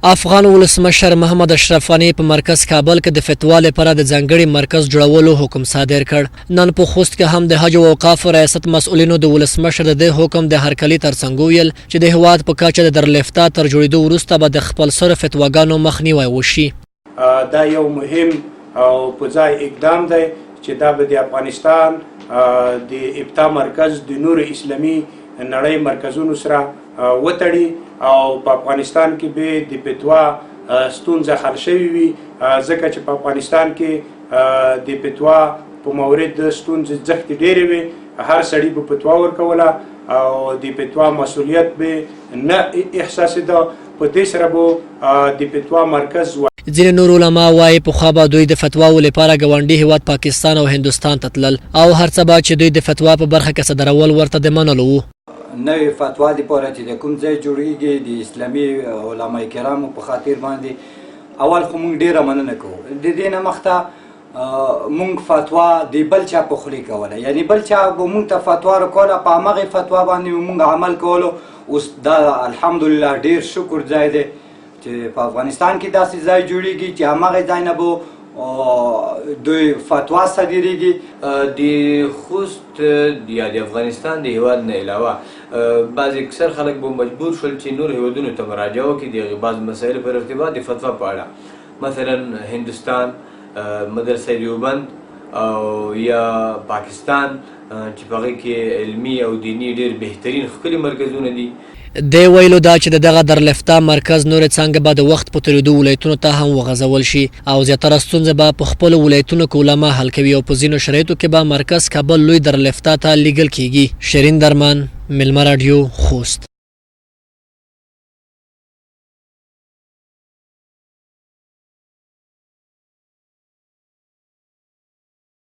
افغان ولسمشر محمد اشرف غنی په مرکز کابل کې د فتوا لپاره د ځانګړي مرکز جوړولو حکم صادر کړ. نن په خوست کې هم د حج او اوقاف ریاست مسؤلینو د ولسمشر د حکم د هرکلي ترڅنګ ویل چې د هیواد په کچه د درلفتا تر جوړېدو وروسته به د خپل سره فتواګانو مخنیوی وشي. دا یو مهم او په ځای اقدام دی چې دا به د افغانستان د ابتا مرکز د نور اسلامي نړۍ مرکزونو سره وتړي او په افغانستان کې به د فتوا ستونزه حل شوې وي، ځکه چې په افغانستان کې د فتوا په مورد د ستونزې زښتې ډېرې وي. هر سړي به فتوا ورکوله او د فتوا مسؤلیت به نه احساسېده. په دې سره به د فتوا مرکز ځینې نور علما وایي پخوا به دوی د فتواو لپاره ګاونډي هیواد پاکستان او هندوستان ته تلل او هر څه به چې دوی د فتوا په برخه کې صدرول ورته د منلو وو. نوې فتوا دپاره چې د کوم ځای جوړېږي د اسلامي علما کرامو په خاطر باندې اول خو موږ ډېره مننه کوو. د دې نه مخته موږ فتوا د بل چا په خولې کوله، یعنی بل چا به موږ ته فتوا راکوله، په همغې فتوا باندې موږ عمل کولو. اوس دا الحمدلله ډېر شکر ځای دی چې په افغانستان کې داسې ځای جوړېږي چې همغې ځای نه به دوی فتوا صادریږي. د خوست یا د افغانستان د هیواد نه علاوه بعض اکثر خلک به مجبور شول چې نور هیوادونو ته مراجعه وکړي د بعض مسایل پر ارتباط د فتوا په اړه، مثلا هندوستان، مدرسه دیوبند او یا پاکستان چې په هغې کې علمي او دیني ډېر بهترین ښکلي مرکزونه دي. دی ویلو دا چې دغه درلفتا مرکز نورې څانګې به د وخت په تېرېدو ولایتونو ته هم وغځول شي او زیاتره ستونزې به په خپلو ولایتونو کې علما حل کوي او په ځینو شرایطو کې به مرکز کابل لوی درلفتا ته لیږل کیږي. شیرین درمان، میلمه راډیو، خوست.